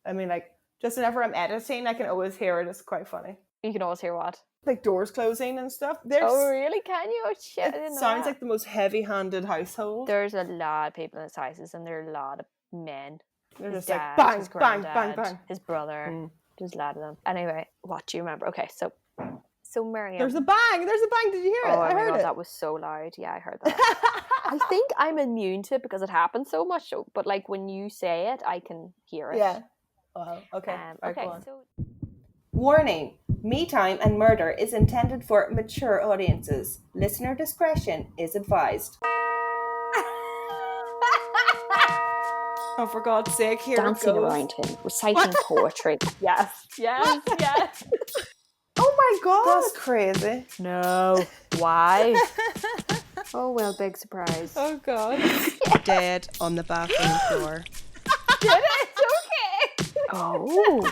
I mean, like, just whenever I'm editing, I can always hear it. It's quite funny. You can always hear what? Like doors closing and stuff. Oh, really? Can you? Oh, shit. I didn't know Sounds that. like the most heavy-handed household. There's a lot of people in his houses, and there are a lot of men. They're His just dad, like, bang, his bang, granddad, bang, bang. his brother. There's a lot of them. Anyway, what do you remember? Okay, so Miriam. There's a bang. Did you hear it? I heard God, it. that was so loud. Yeah, I heard that. I think I'm immune to it because it happens so much. But like when you say it, I can hear it. Yeah. Wow. Okay. Okay. Go on. So, warning: Me Time and Murder is intended for mature audiences. Listener discretion is advised. Oh, for God's sake, here dancing it goes. around him, reciting poetry. Yes. Oh my God. That's crazy. No. Why? Oh, well, big surprise. Oh God. Dead on the bathroom floor. Did it? Okay. Oh.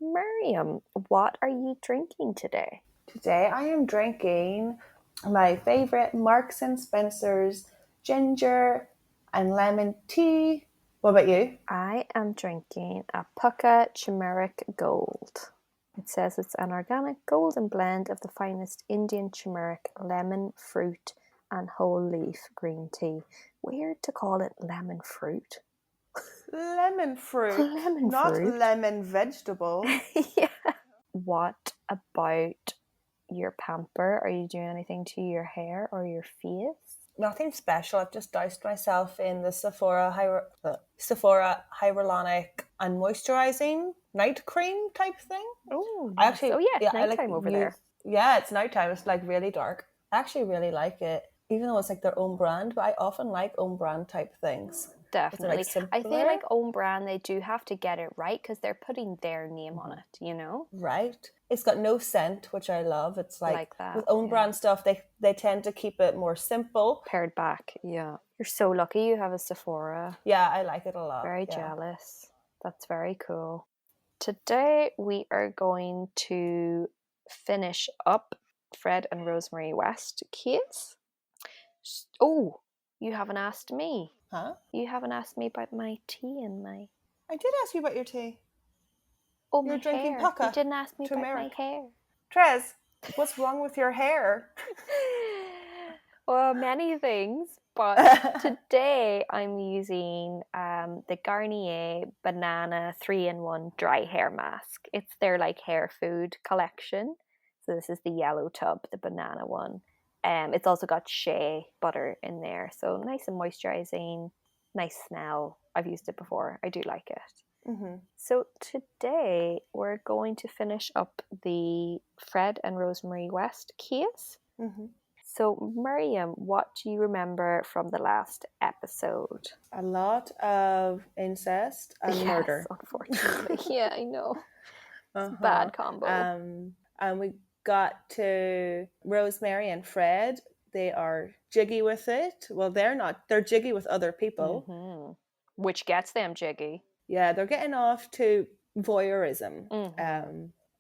Miriam, what are you drinking today? Today I am drinking my favourite Marks and Spencer's ginger and lemon tea. What about you? I am drinking a Pucca Turmeric Gold. It says it's an organic golden blend of the finest Indian turmeric, lemon, fruit, and whole leaf green tea. Weird to call it lemon fruit. Lemon fruit. Lemon not fruit. lemon vegetable. Yeah. What about your pamper? Are you doing anything to your hair or your face? Nothing special. I've just doused myself in the Sephora Hyaluronic and Moisturizing Night Cream type thing. Oh, I actually, nighttime over there. Yeah, it's nighttime. It's like really dark. I actually really like it, even though it's like their own brand. But I often like own brand type things. Definitely. Like I feel like own brand, they do have to get it right because they're putting their name on it, you know? Right. It's got no scent, which I love. It's like that, with own brand stuff, they tend to keep it more simple. Pared back, yeah. You're so lucky you have a Sephora. Yeah, I like it a lot. Very jealous. That's very cool. Today we are going to finish up Fred and Rosemary West case. Oh, you haven't asked me. Huh? You haven't asked me about my tea and my... I did ask you about your tea. Oh, You're my drinking hair. Pucca. You didn't ask me turmeric. about my hair. Trez, what's wrong with your hair? Well, many things, but today I'm using the Garnier Banana 3-in-1 dry hair mask. It's their like hair food collection. So this is the yellow tub, the banana one. It's also got shea butter in there, so nice and moisturizing, nice smell. I've used it before. I do like it. Mm-hmm. So today we're going to finish up the Fred and Rosemary West case. Mm-hmm. So Miriam, what do you remember from the last episode? A lot of incest and murder. Unfortunately. Yeah, I know. It's a bad combo. And we got to Rosemary and Fred. They are jiggy with it. Well, they're not. They're jiggy with other people. Mm-hmm. Which gets them jiggy. Yeah, they're getting off to voyeurism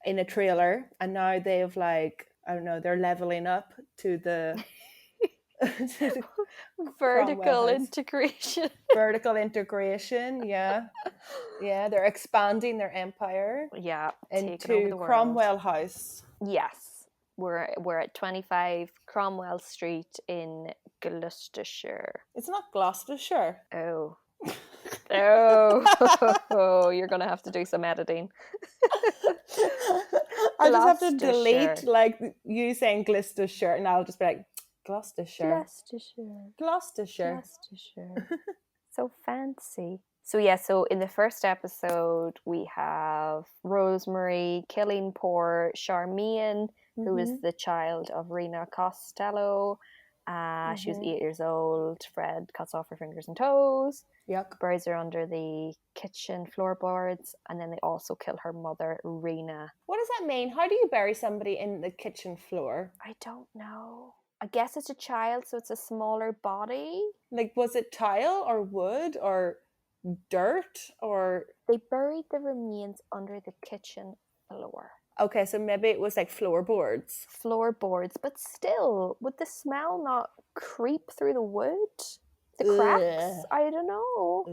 in a trailer. And now they've like, I don't know, they're leveling up to the... vertical integration. Vertical integration, yeah. Yeah, they're expanding their empire. Yeah, into Cromwell House. Yes. We're at 25 Cromwell Street in Gloucestershire. It's not Gloucestershire. Oh. Oh, you're going to have to do some editing. I just have to delete like you saying Gloucestershire and I'll just be like Gloucestershire. Gloucestershire. So fancy. So yeah, so in the first episode we have Rosemary killing poor Charmaine, who is the child of Rena Costello. She was 8 years old. Fred cuts off her fingers and toes. Yuck. Buries her under the kitchen floorboards, and then they also kill her mother, Rena. What does that mean? How do you bury somebody in the kitchen floor? I don't know. I guess it's a child, so it's a smaller body. Like, was it tile or wood or dirt or... They buried the remains under the kitchen floor. Okay, so maybe it was like floorboards. Floorboards, but still, would the smell not creep through the wood? The cracks? I don't know.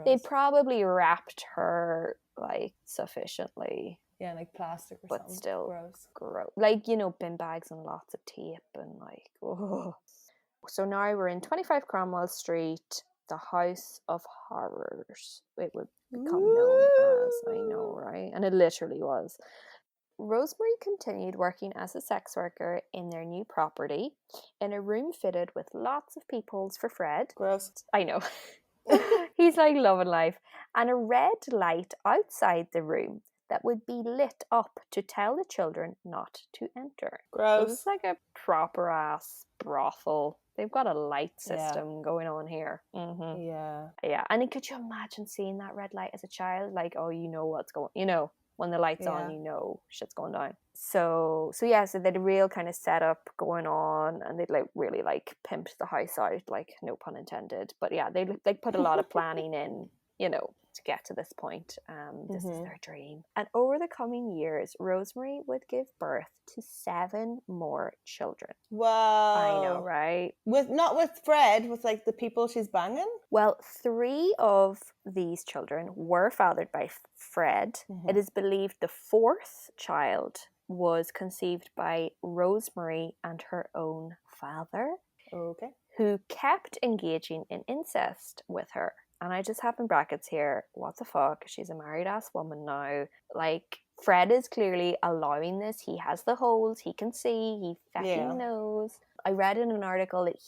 They probably wrapped her like sufficiently. Yeah, like plastic or but something. Still gross. Like, you know, bin bags and lots of tape and like, oh. So now we're in 25 Cromwell Street, the House of Horrors. It would become known as, I know, right? And it literally was. Rosemary continued working as a sex worker in their new property in a room fitted with lots of peepholes for Fred. Gross. I know. He's like loving life. And a red light outside the room that would be lit up to tell the children not to enter. Gross. So it's like a proper ass brothel. They've got a light system going on here. Mm-hmm. Yeah. And could you imagine seeing that red light as a child? Like, oh, you know what's going, you know, when the light's on, you know shit's going down. So they had a real kind of setup going on, and they'd like really like pimped the house out, like no pun intended. But yeah, they like put a lot of planning in, you know, to get to this point. This is their dream. And over the coming years, Rosemary would give birth to 7 more children. Wow. I know, right? Not with Fred, with like the people she's banging? Well, 3 of these children were fathered by Fred. It is believed the 4th child was conceived by Rosemary and her own father. Okay. Who kept engaging in incest with her. And I just have in brackets here, what the fuck? She's a married ass woman now. Like, Fred is clearly allowing this. He has the holes. He can see. He fucking knows. I read in an article that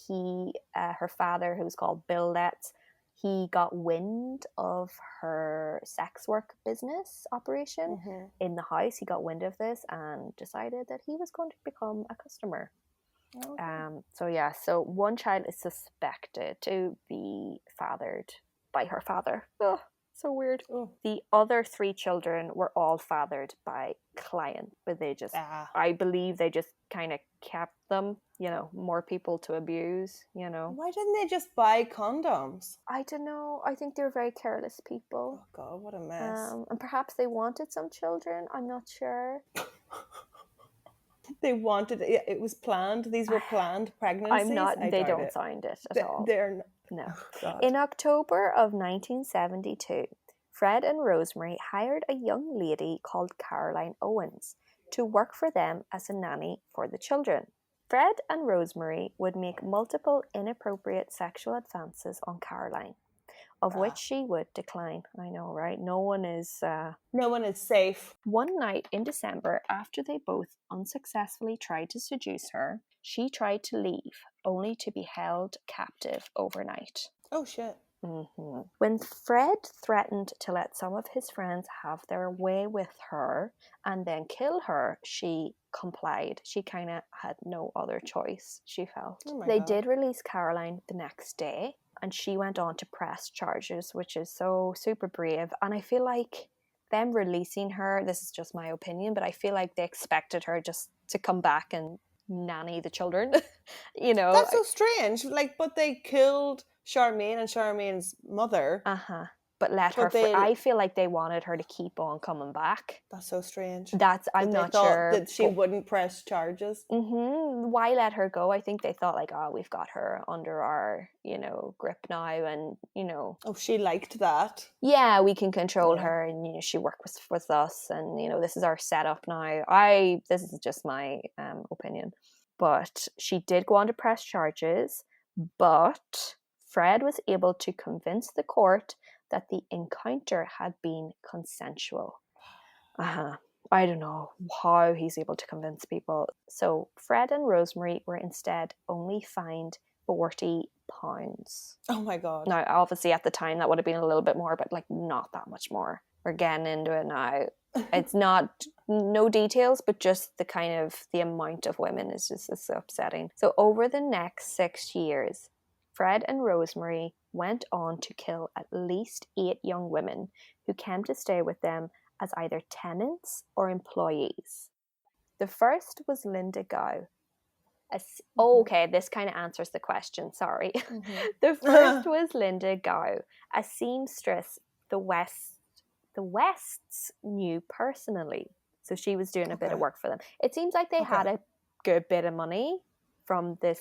her father, who was called Bill Letts, he got wind of her sex work business operation in the house. He got wind of this and decided that he was going to become a customer. Okay. So one child is suspected to be fathered by her father. Oh, so weird. Oh. The other 3 children were all fathered by clients, but they just, I believe they just kind of kept them, you know, more people to abuse, you know. Why didn't they just buy condoms? I don't know. I think they're very careless people. Oh God, what a mess. And perhaps they wanted some children. I'm not sure. They wanted it was planned. These were planned pregnancies. They don't sound it at all. They're not. No. Oh, in October of 1972, Fred and Rosemary hired a young lady called Caroline Owens to work for them as a nanny for the children. Fred and Rosemary would make multiple inappropriate sexual advances on Caroline, of which she would decline. I know, right? No one is safe. One night in December, after they both unsuccessfully tried to seduce her, she tried to leave, only to be held captive overnight. Oh, shit. Mm-hmm. When Fred threatened to let some of his friends have their way with her and then kill her, she complied. She kind of had no other choice, she felt. They did release Caroline the next day, and she went on to press charges, which is so super brave. And I feel like them releasing her, this is just my opinion, but I feel like they expected her just to come back and nanny the children. You know, that's so strange. Like, but they killed Charmaine and Charmaine's mother. But let her. I feel like they wanted her to keep on coming back. That's so strange. I'm not sure that she wouldn't press charges. Why let her go? I think they thought like, oh, we've got her under our, you know, grip now, and you know. Oh, she liked that. Yeah, we can control her, and you know, she works with us, and you know, this is our setup now. This is just my opinion, but she did go on to press charges, but Fred was able to convince the court that the encounter had been consensual. I don't know how he's able to convince people. So Fred and Rosemary were instead only fined £40. Oh my God. Now, obviously at the time that would have been a little bit more, but like not that much more. We're getting into it now. It's not, no details, but just the kind of, the amount of women is just so upsetting. So over the next 6 years, Fred and Rosemary went on to kill at least 8 young women who came to stay with them as either tenants or employees. The first was Linda Gow. Okay, this kind of answers the question, sorry. The first was Linda Gow, a seamstress the Wests knew personally. So she was doing a bit of work for them. It seems like they had a good bit of money from this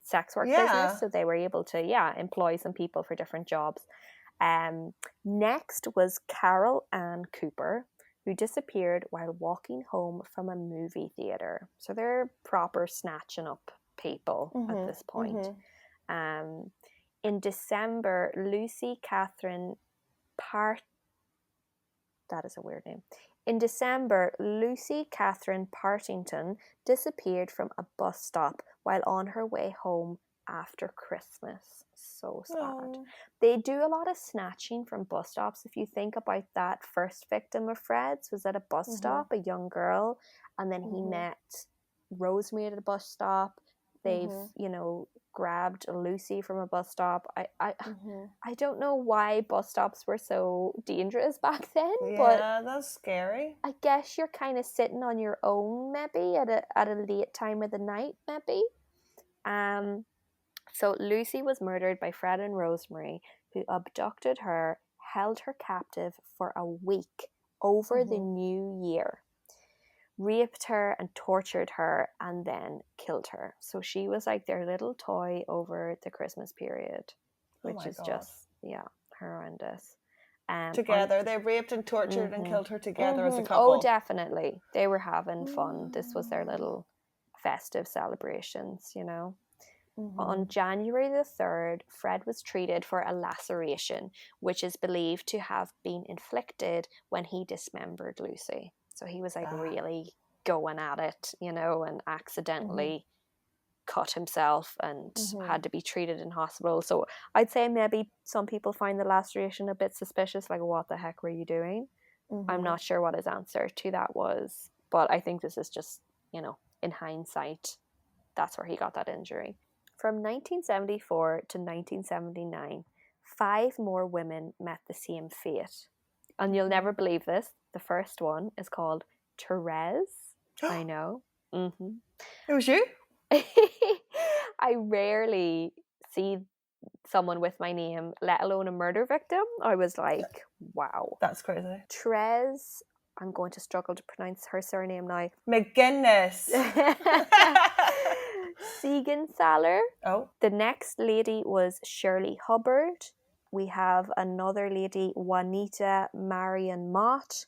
sex work business, so they were able to employ some people for different jobs. Next was Carol Ann Cooper, who disappeared while walking home from a movie theatre. So they're proper snatching up people at this point. In December, Lucy Catherine that is a weird name. In December, Lucy Catherine Partington disappeared from a bus stop while on her way home after Christmas. So sad. Oh. They do a lot of snatching from bus stops. If you think about that first victim of Fred's was at a bus stop, a young girl, and then he met Rosemary at a bus stop. They've, you know, grabbed Lucy from a bus stop. I don't know why bus stops were so dangerous back then, but that's scary. I guess you're kind of sitting on your own maybe at a late time of the night maybe. So Lucy was murdered by Fred and Rosemary, who abducted her, held her captive for a week over the new year, raped her and tortured her, and then killed her. So she was like their little toy over the Christmas period, which is just, horrendous. Together, they raped and tortured and killed her together as a couple. Oh, definitely. They were having fun. This was their little festive celebrations, you know. On January the 3rd, Fred was treated for a laceration, which is believed to have been inflicted when he dismembered Lucy. So he was like really going at it, you know, and accidentally cut himself and had to be treated in hospital. So I'd say maybe some people find the laceration a bit suspicious, like what the heck were you doing? I'm not sure what his answer to that was, but I think this is just, you know, in hindsight, that's where he got that injury. From 1974 to 1979, 5 more women met the same fate. And you'll never believe this. The first one is called Therese. I know. It was you? I rarely see someone with my name, let alone a murder victim. I was like, wow. That's crazy. Therese, I'm going to struggle to pronounce her surname now. McGuinness. Siegenthaler. Oh. The next lady was Shirley Hubbard. We have another lady, Juanita Marion Mott,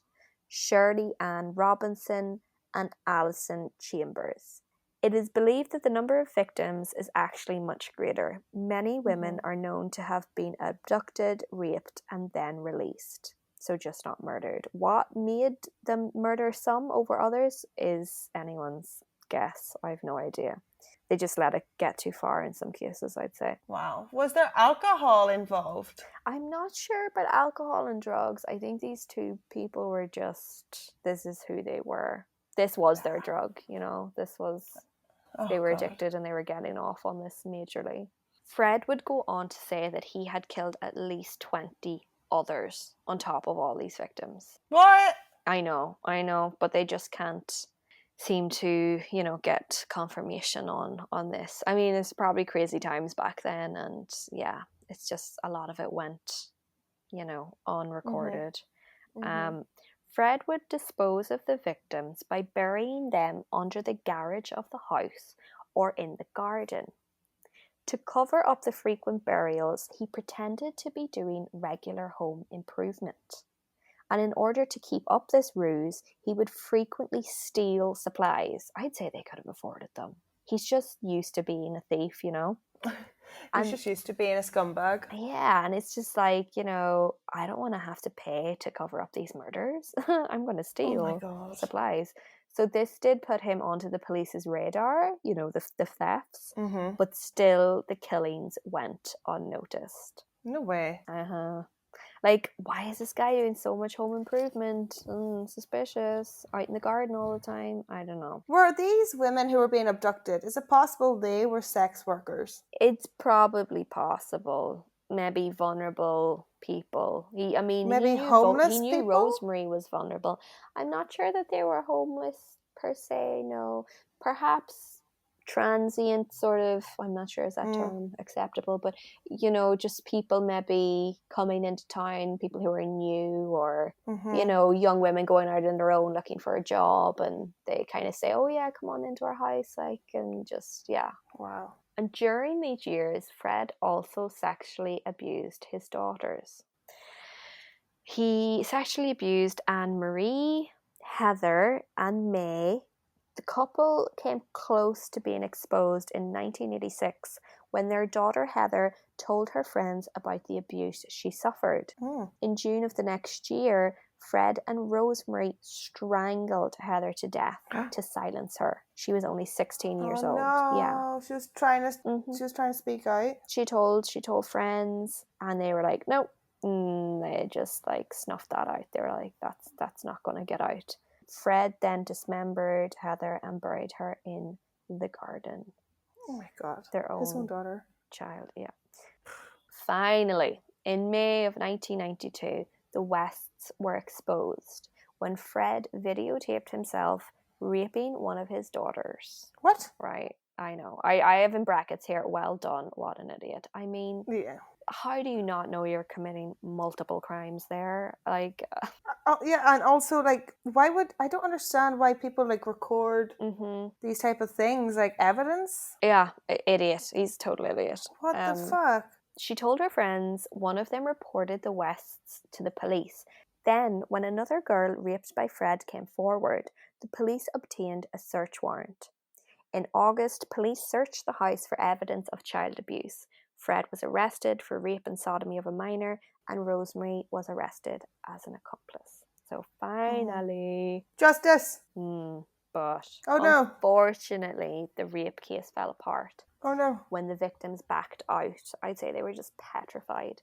Shirley Ann Robinson, and Alison Chambers. It is believed that the number of victims is actually much greater. Many women are known to have been abducted, raped, and then released. So just not murdered. What made them murder some over others is anyone's guess. I have no idea. They just let it get too far in some cases, I'd say. Wow. Was there alcohol involved? I'm not sure about alcohol and drugs. I think these 2 people were just, this is who they were. This was their drug, you know. This was, they were addicted and they were getting off on this majorly. Fred would go on to say that he had killed at least 20 others on top of all these victims. What? I know, but they just can't seem to, you know, get confirmation on this. I mean, it's probably crazy times back then, and yeah, it's just a lot of it went, you know, unrecorded. Fred would dispose of the victims by burying them under the garage of the house or in the garden. To cover up the frequent burials, he pretended to be doing regular home improvement. And in order to keep up this ruse, he would frequently steal supplies. I'd say they could have afforded them. He's just used to being a thief, you know? He's just used to being a scumbag. Yeah, and it's just like, you know, I don't want to have to pay to cover up these murders. I'm going to steal supplies. So this did put him onto the police's radar, you know, the thefts, but still the killings went unnoticed. No way. Like, why is this guy doing so much home improvement? Suspicious. Out in the garden all the time. I don't know. Were these women who were being abducted, is it possible they were sex workers? It's probably possible. Maybe vulnerable people. He knew Rosemary was vulnerable. I'm not sure that they were homeless per se, no. Perhaps transient sort of, I'm not sure is that term acceptable, but you know, just people maybe coming into town, people who are new, or you know, young women going out on their own looking for a job, and they kind of say, oh yeah, come on into our house, like, and just, yeah. Wow. And during these years, Fred also sexually abused his daughters. He sexually abused Anne-Marie, Heather, and May. The couple came close to being exposed in 1986 when their daughter Heather told her friends about the abuse she suffered. In June of the next year, Fred and Rosemary strangled Heather to death to silence her. She was only 16 years old. No. Yeah. She was trying to speak out. She told friends, and they were like, no. They just like snuffed that out. They were like, that's not going to get out. Fred then dismembered Heather and buried her in the garden. Oh my God. His own daughter. Child, yeah. Finally, in May of 1992, the Wests were exposed when Fred videotaped himself raping one of his daughters. What? Right, I know. I have in brackets here, well done, what an idiot. I mean, yeah. How do you not know you're committing multiple crimes there? Like, oh yeah, and also like, I don't understand why people like record these type of things like evidence. Yeah, idiot. He's a total idiot. What the fuck? She told her friends. One of them reported the Wests to the police. Then, when another girl raped by Fred came forward, the police obtained a search warrant. In August, police searched the house for evidence of child abuse. Fred was arrested for rape and sodomy of a minor, and Rosemary was arrested as an accomplice. So finally... Justice! But oh no, unfortunately, the rape case fell apart. Oh no. When the victims backed out. I'd say they were just petrified.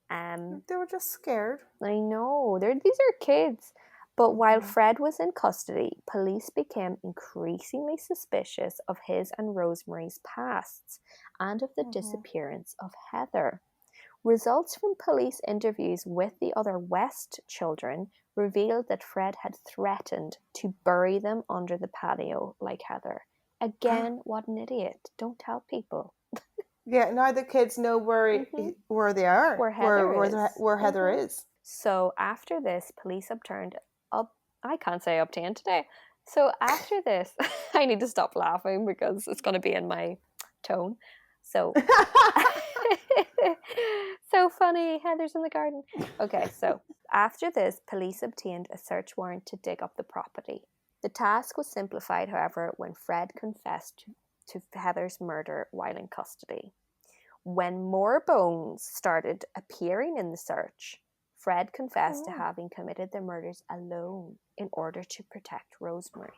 They were just scared. I know. These are kids. But while Fred was in custody, police became increasingly suspicious of his and Rosemary's pasts and of the disappearance of Heather. Results from police interviews with the other West children revealed that Fred had threatened to bury them under the patio like Heather. Again, what an idiot. Don't tell people. Yeah, now the kids know where they are. Where Heather is. So after this, police obtained... I can't say obtained today. So after this, I need to stop laughing because it's going to be in my tone. So... so funny, Heather's in the garden. Okay, so after this, police obtained a search warrant to dig up the property. The task was simplified, however, when Fred confessed to Heather's murder while in custody. When more bones started appearing in the search, Fred confessed to having committed the murders alone in order to protect Rosemary.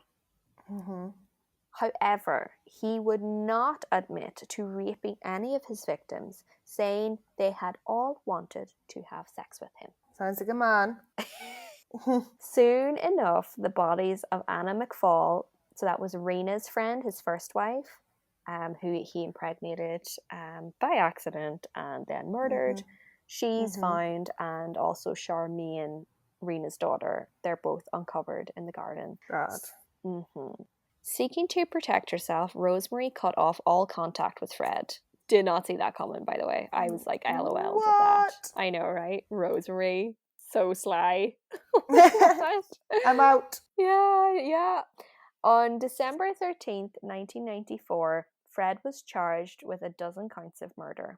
However, he would not admit to raping any of his victims, saying they had all wanted to have sex with him. Sounds like a man. Soon enough, the bodies of Anna McFall, so that was Rena's friend, his first wife, who he impregnated by accident and then murdered, she's found, and also Charmaine, Rena's daughter, they're both uncovered in the garden. God. Seeking to protect herself, Rosemary cut off all contact with Fred. Did not see that coming, by the way. I was like, LOL to that. I know, right? Rosemary, so sly. I'm out. Yeah. On December 13th, 1994, Fred was charged with 12 counts of murder.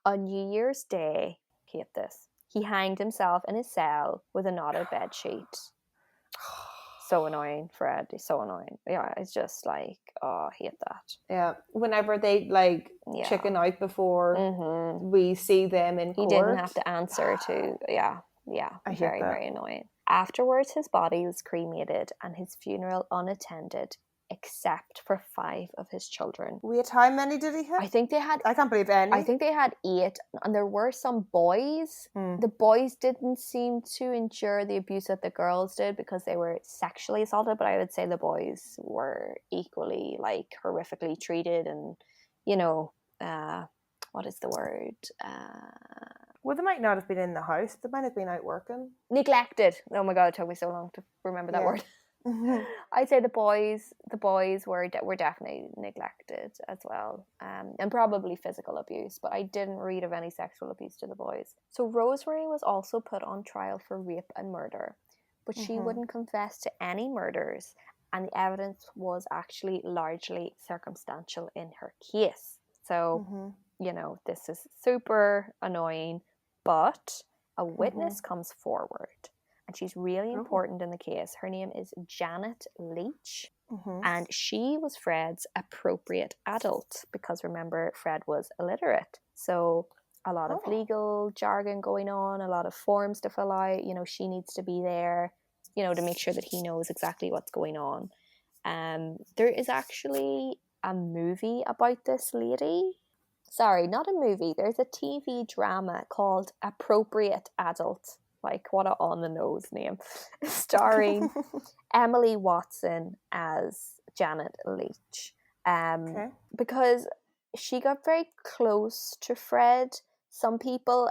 On New Year's Day, hate this, he hanged himself in his cell with a knotted bedsheet. So annoying, Fred. He's so annoying. Yeah, it's just like, oh, I hate that. Yeah, whenever they chicken out before we see them in court. He didn't have to answer to, very, very annoying. Afterwards, his body was cremated and his funeral unattended, except for 5 of his children. Wait, how many did he have? I think they had... I can't believe any. I think they had 8, and there were some boys. The boys didn't seem to endure the abuse that the girls did because they were sexually assaulted, but I would say the boys were equally, horrifically treated and, what is the word? Well, they might not have been in the house. They might have been out working. Neglected. Oh my God, it took me so long to remember that word. I'd say the boys were definitely neglected as well, and probably physical abuse, but I didn't read of any sexual abuse to the boys. So Rosemary was also put on trial for rape and murder, but she wouldn't confess to any murders, and the evidence was actually largely circumstantial in her case. So, this is super annoying, but a witness comes forward, and she's really important in the case. Her name is Janet Leach, and she was Fred's appropriate adult, because remember, Fred was illiterate. So a lot of legal jargon going on, a lot of forms to fill out. You know, she needs to be there, you know, to make sure that he knows exactly what's going on. There is actually a movie about this lady. Sorry, not a movie. There's a TV drama called Appropriate Adult. Like, what a on-the-nose name. Starring Emily Watson as Janet Leach. Because she got very close to Fred. Some people,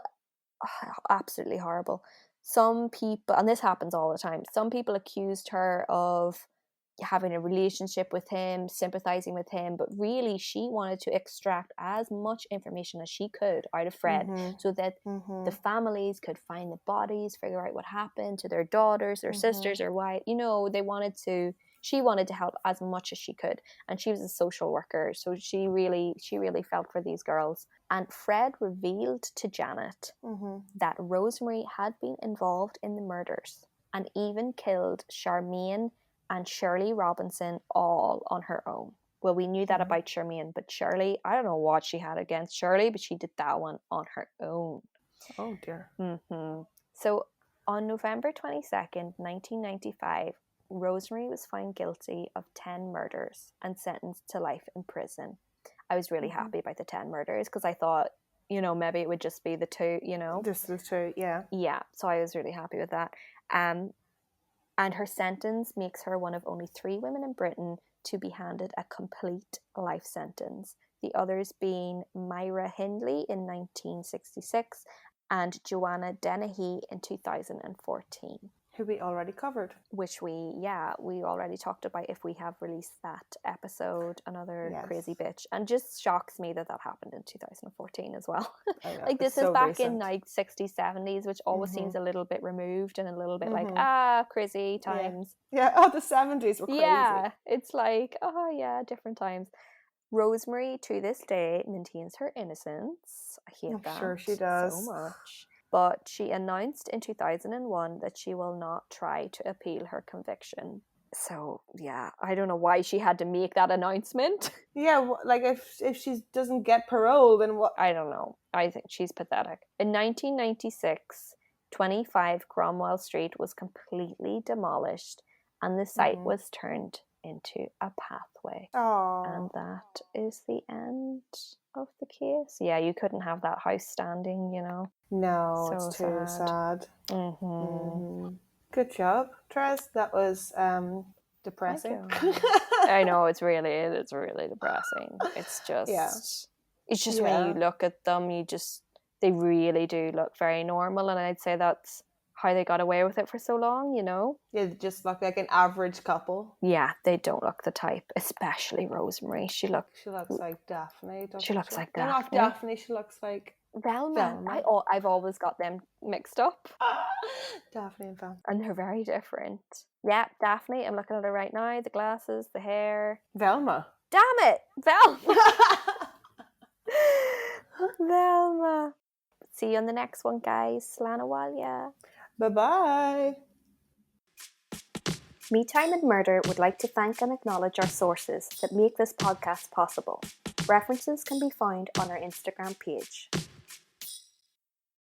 absolutely horrible. Some people, and this happens all the time, some people accused her of having a relationship with him, sympathizing with him, but really she wanted to extract as much information as she could out of Fred, so that the families could find the bodies, figure out what happened to their daughters, their sisters, or why, you know, she wanted to help as much as she could. And she was a social worker, so she really felt for these girls. And Fred revealed to Janet that Rosemary had been involved in the murders and even killed Charmaine and Shirley Robinson all on her own. Well, we knew that about Charmaine, but Shirley, I don't know what she had against Shirley, but she did that one on her own. Oh, dear. So on November 22nd, 1995, Rosemary was found guilty of 10 murders and sentenced to life in prison. I was really happy about the 10 murders, because I thought, you know, maybe it would just be the 2, you know. Just the 2, yeah. Yeah, so I was really happy with that. And her sentence makes her one of only 3 women in Britain to be handed a complete life sentence. The others being Myra Hindley in 1966 and Joanna Dennehy in 2014. Who we already covered. Which we already talked about if we have released that episode, Another Crazy Bitch. And just shocks me that happened in 2014 as well. Like, this is back recent. In like 60s, 70s, which always seems a little bit removed and a little bit like, crazy times. Yeah, the 70s were crazy. Yeah, it's like, different times. Rosemary, to this day, maintains her innocence. I hate that. Sure she does. So much. But she announced in 2001 that she will not try to appeal her conviction. So, yeah, I don't know why she had to make that announcement. Yeah, like if she doesn't get parole, then what? I don't know. I think she's pathetic. In 1996, 25 Cromwell Street was completely demolished and the site was turned into a pathway. And that is the end of the case. Yeah, you couldn't have that house standing, you know. No, so it's too sad. Good job, Tres. That was depressing. I know, it's really depressing. It's just when you look at them, they really do look very normal, and I'd say that's how they got away with it for so long, you know? Yeah, they just look like an average couple. Yeah, they don't look the type, especially Rosemary. She looks like Daphne, doesn't she? Looks like Daphne. Not Daphne, she looks like Velma. I've always got them mixed up. Daphne and Velma. And they're very different. Yeah, Daphne, I'm looking at her right now, the glasses, the hair. Velma. Damn it! Velma! Velma. See you on the next one, guys. Slán Abhaile. Bye-bye. Me Time and Murder would like to thank and acknowledge our sources that make this podcast possible. References can be found on our Instagram page.